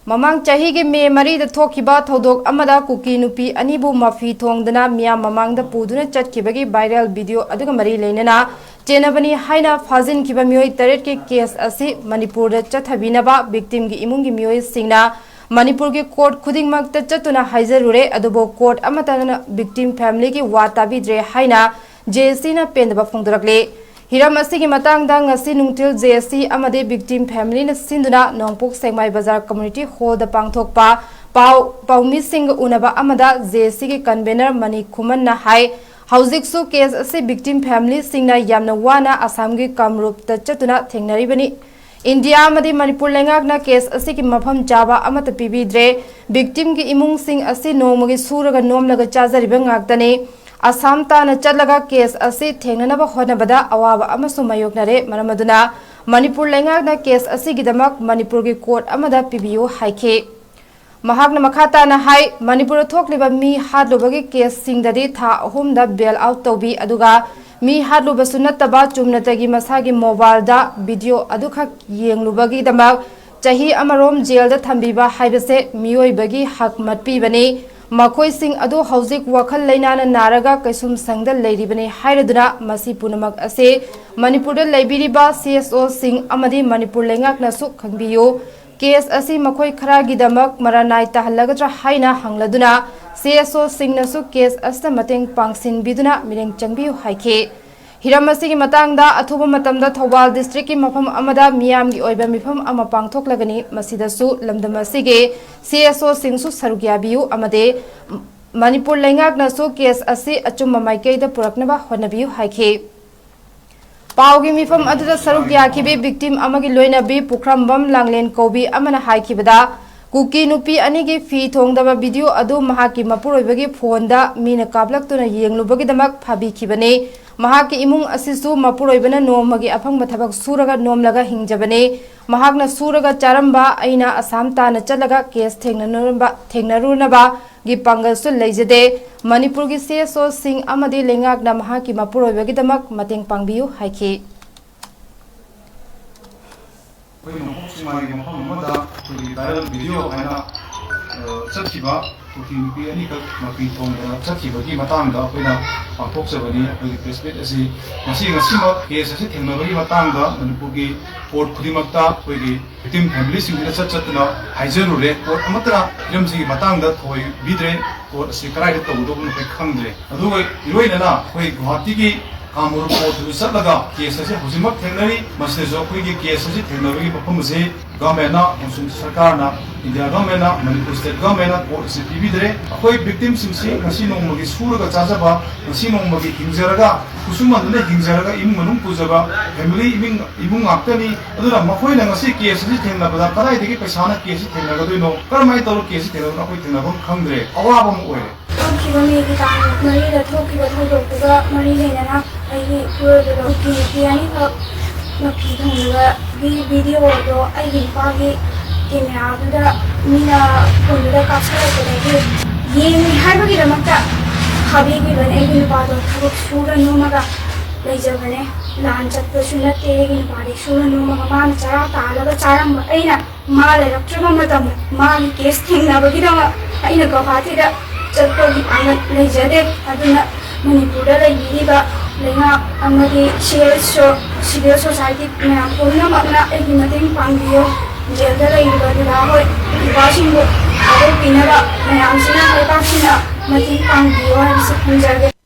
ममांग चाही के मे मरी द थोखिबा थौदोक अमदा कुकी नुपी अनिबु मफी थोंगदना मिया ममांग द पुदुना चटखिबगी वायरल वीडियो अदुगा मरी लेनना चेनबनी हाइना फाजिन किबा मियोय तरेट के केस असी मणिपुर द चथबिनबा विक्टिम गी इमुंग गी मियोय सिंगना मणिपुर के कोर्ट खुदिंग मक त चतुना हाइजरुरे अदुबो कोर्ट अमताना विक्टिम फैमिली की वाताबिद्रे हाइना जेसी ना पेंदबा फोंदरकले Hiram असिगी मतंगदा ngasi nungtil JSC amade victim family na sinduna nongpok sengmai bazar community hall da pangthokpa paumi sing unaba amada JSC ki convener mani khuman na hai hauzik su case ase victim family singna yamna wana assam gi kamrup ta chatuna thengnari bani India amade Manipur lengak na case ase ki mafam jaba amata pibidre victim ki imung sing ase nomagi suraga nomlaga chazariba ngaktane Assam ताना चलगा case असे थेंगनबा होनबदा अवाबा अमसु मायोगनरे मरमदुना Manipur लेंगागना case असिगिदमक Manipur की court अमदा पिबियो हाइखे महागना मखाताना high Manipur थोकलिबा मी हादलोबगी case सिंगददी था अहुमदा bail out तौबी अदुगा मी हादलोबसु नत्तबा चुमनतगी मसागी मोबाइलदा video अदुखा येंगलुबगी दमक चाही अमरोम jail दा थंबीबा हाइबसे मियोइबगी हक मतपीबनी मखोई सिंह अदो हौजिक वखल लैनाना नारगा कैसुम संगदा लैरिबने हाइरदुना मसी पुनमक असे Manipur लैबिरिबा CSO Singh अमदी Manipur लेंगाकनासु खंबियो case असी मखोई खरागिदमक मरानाय तहलगद्रा हाइना हंगलदुना CSO सिंहनासु केस अस्त मतेंग पांगसिन बिदुना मिरेंग चंगबियो हाइखे हिरम असिगी मतंगदा अथुबा मतमदा थौबाल डिस्ट्रिक्ट की मफम अमदा मियाम की ओइबा मिफम अमा पांगथोकलगनी मसिदसु लमदम असिगे CSO सिंहसु सरुगियाबियु अमदे मणिपुर लेंगाकनासु केस असि अचुम माइकेदा पुरकनबा होनबियु हाइखे पावगी मिफम अदुदा सरुगियाखिबे विक्टिम अमगी लोइनबी पुखरमबम लांगलेन कोबी अमना हाइखिबदा कुकी नुपी अनिगी फी थोंगदबा वीडियो अदु महाकी मपुरोइबगी फोनदा मीना काबलक्तुना येंगलुबगीदमक फाबिखिबने महाकी इमुंग असिसु मपुरोइबना नोमगी अफंग थबक सूरगा नोमलगा हिंजबने महाकना सूरगा चारंबा अइना असम ताना चलगा केस थेंगनरुनबा गी पांगलसु लेजदे मणिपुर की CSO सिंह अमदी लेंगाकना महाकी मपुरोइबगीदमक मतेंग पांगबियु हाइखे viral video aina chakhiba kuki ani ka mapi thong chakhiba ki matang da koina pangthok sabani koi respect asi ngasi ma case asi thengnabagi matang da manipur ki court khudimakta koi gi victim family sing da chatna haijaru re court amatra film si matang da thoi bidre court asi karai da tawdo nu pe khangdre adu iroi na koi guwahati ki कामूर court चलगा case से हुजिमक थेंगनरी मसले जो कोई की case से थेंगनरी पफम से गवर्नमेंट ना सरकार ना इंडिया गवर्नमेंट ना मणिपुर स्टेट गवर्नमेंट ना कोर्ट से पीबीदरे कोई विक्टिम सिंसी ngasi नोंमगी सुरगा चाजबा ngasi नोंमगी हिंजरगा कुसुमनने हिंजरगा इमुंग मनुंग पुजबा फैमिली इमुंग आक्तनी अदुना मखोइना ngasi केस से थेंगनबदा कदाइदगी पैसाना केस थेंगनगदोइनो करमाय तरो केस थेंगनबा कोई थेंगनबम खंगद्रे अवाबम ओइरे किबा मेगी तान मरी द थोकिबा थोदोकुगा मरी लेना आई पुरो की यानी का मफी थोंगा वीडियो दो आई पागी कैमरा दुदा मीना फोनदा कैप्चर करके ये हाइबगी दमकता हाबीगी बने आई पादो थबक सुरा नोमगा लेजबने लान चत्तसु नते गी पाडी सुरा नोमगा मान चरा तालगा चारम अइना माले रक्त्रम मतम मान केस थेंगनाबगी दम अइना गवातीदा चत्तोगी आंगत लेजदे अदुना मणिपुर लेबिरिबा लेंगा अमगी सिविल सोसाइटी मैम पुनमकना एगी मतेंग पांगियो जेलदा लेबिबा दुदा होय इबासिंगो आरो पिनबा मैम सिना लेबासिना मतेंग पांगियो हाइसे खंजागे